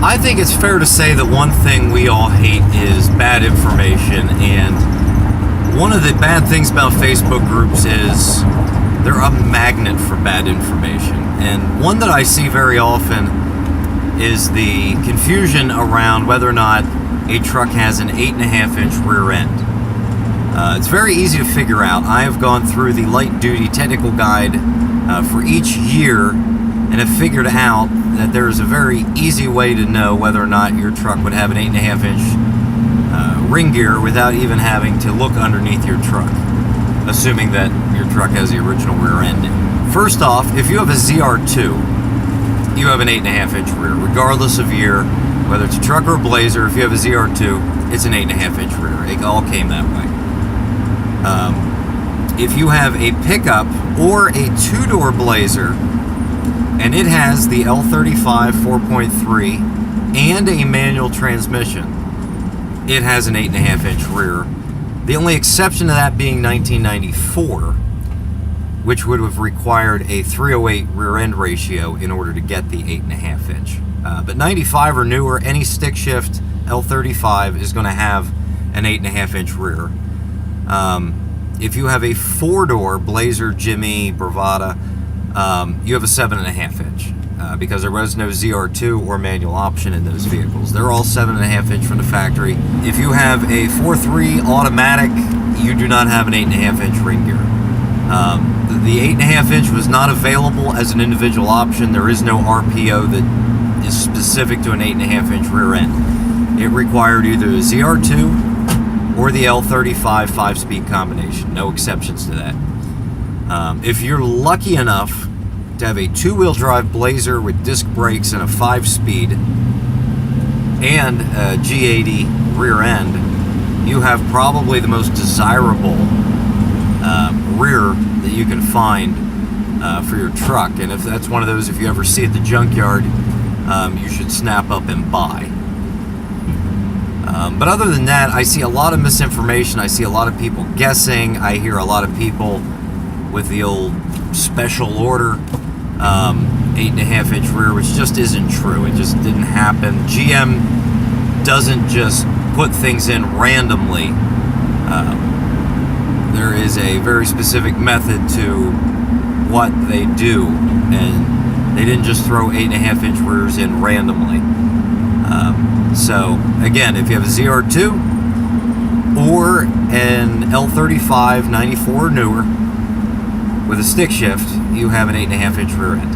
I think it's fair to say that one thing we all hate is bad information, and one of the bad things about Facebook groups is they're a magnet for bad information. And one that I see very often is the confusion around whether or not a truck has an 8.5-inch rear end. It's very easy to figure out. I have gone through the light duty technical guide for each year and have figured out that there is a very easy way to know whether or not your truck would have an 8.5-inch ring gear without even having to look underneath your truck, assuming that your truck has the original rear end. First off, if you have a ZR2, you have an 8.5-inch rear, regardless of year, whether it's a truck or a Blazer. If you have a ZR2, it's an 8.5-inch rear. It all came that way. If you have a pickup or a two-door Blazer, and it has the L35 4.3 and a manual transmission, it has an 8.5-inch rear. The only exception to that being 1994, which would have required a 308 rear end ratio in order to get the 8.5-inch. But 95 or newer, any stick shift L35 is going to have an 8.5-inch rear. If you have a four-door Blazer, Jimmy, Bravada, you have a 7.5-inch because there was no ZR2 or manual option in those vehicles. They're all 7.5-inch from the factory. If you have a 4.3 automatic, you do not have an 8.5-inch ring gear. The 8.5-inch was not available as an individual option. There is no RPO that is specific to an 8.5-inch rear end. It required either a ZR2 or the L35 5-speed combination. No exceptions to that. If you're lucky enough to have a two-wheel drive Blazer with disc brakes and a 5-speed and a G80 rear end, you have probably the most desirable rear that you can find for your truck. And if that's one of those, if you ever see at the junkyard, you should snap up and buy. But other than that, I see a lot of misinformation. I see a lot of people guessing. I hear a lot of people with the old special order 8.5-inch rear, which just isn't true. It just didn't happen. GM doesn't just put things in randomly. There is a very specific method to what they do, and they didn't just throw 8.5-inch rears in randomly. So again, if you have a ZR2 or an L35 94 or newer with a stick shift, you have an 8.5-inch rear end.